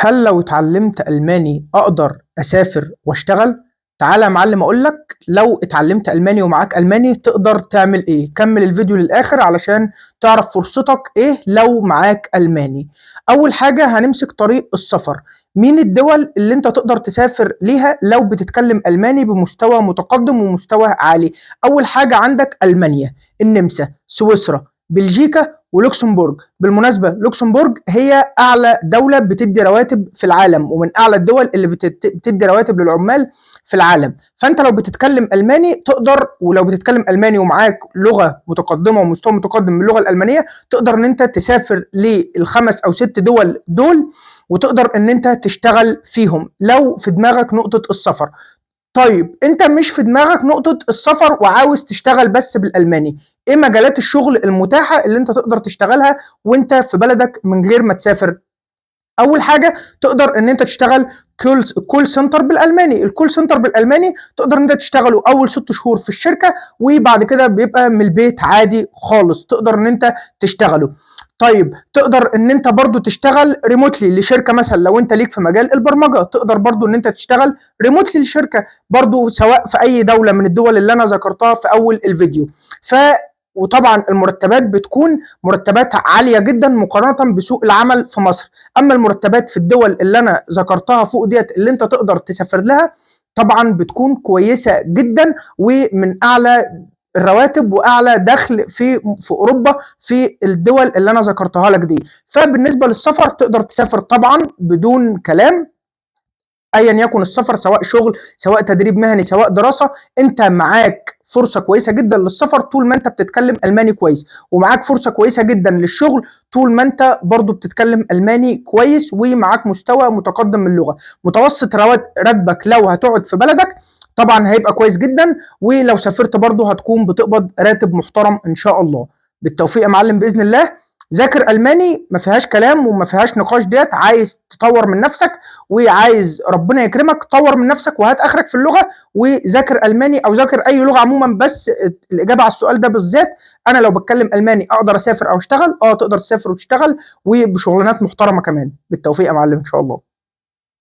هل لو اتعلمت ألماني أقدر أسافر وأشتغل؟ تعالَ يا معلم أقول لك لو اتعلمت ألماني ومعاك ألماني تقدر تعمل إيه، كمّل الفيديو للآخر علشان تعرف فرصتك إيه لو معاك ألماني. أول حاجة هنمسك طريق السفر، مين الدول اللي أنت تقدر تسافر ليها لو بتتكلم ألماني بمستوى متقدم ومستوى عالي؟ أول حاجة عندك ألمانيا، النمسا، سويسرا، بلجيكا، ولوكسمبورج. بالمناسبة لوكسمبورج هي أعلى دولة بتدّي رواتب في العالم، ومن أعلى الدول اللي بتدّي رواتب للعمال في العالم. فأنت لو بتتكلم ألماني تقدر، ولو بتتكلم ألماني ومعاك لغة متقدمة ومستوى متقدم من اللغة الألمانية، تقدر إن أنت تسافر لل5 أو 6 دول دول، وتقدر إن أنت تشتغل فيهم لو في دماغك نقطة السفر. طيب أنت مش في دماغك نقطة السفر وعاوز تشتغل بس بالألماني، إيه مجالات الشغل المتاحة اللي أنت تقدر تشتغلها وأنت في بلدك من غير ما تسافر؟ أول حاجة تقدر إن أنت تشتغل call center بالألماني، الcall center بالألماني تقدر إن أنت تشتغله أول 6 شهور في الشركة، وبعد كده بيبقى من البيت عادي خالص، تقدر إن أنت تشتغله. طيب تقدر إن أنت برضه تشتغل remotely لشركة، مثلًا لو أنت ليك في مجال البرمجة، تقدر برضه إن أنت تشتغل remotely لشركة برضه سواء في أي دولة من الدول اللي أنا ذكرتها في أول الفيديو. ف وطبعًا المرتبات بتكون مرتبات عالية جدًا مقارنةً بسوق العمل في مصر. أما المرتبات في الدول اللي أنا ذكرتها فوق ديّة اللي أنت تقدر تسافر لها، طبعًا بتكون كويسة جدًا ومن أعلى الرواتب وأعلى دخل في أوروبا في الدول اللي أنا ذكرتها لك دي. فبالنسبة للسفر تقدر تسافر طبعًا بدون كلام، أيًا يكن السفر سواء شغل، سواء تدريب مهني، سواء دراسة، أنت معاك فرصة كويسة جدًا للسفر طول ما أنت بتتكلم ألماني كويس، ومعاك فرصة كويسة جدًا للشغل طول ما أنت برضه بتتكلم ألماني كويس ومعاك مستوى متقدم من اللغة. متوسط راتبك لو هتقعد في بلدك طبعًا هيبقى كويس جدًا، ولو سافرت برضه هتكون بتقبض راتب محترم إن شاء الله. بالتوفيق يا معلم بإذن الله. ذاكر ألماني ما فيهاش كلام وما فيهاش نقاش ديّة، عايز تطوّر من نفسك وعايز ربنا يكرمك طوّر من نفسك وهات آخرك في اللغة، وذاكر ألماني أو ذاكر أي لغة عمومًا. بس الإجابة على السؤال ده بالذات، أنا لو باتكلم ألماني أقدر أسافر أو أشتغل؟ آه تقدر تسافر وتشتغل وبشغلانات محترمة كمان. بالتوفيق يا معلم إن شاء الله.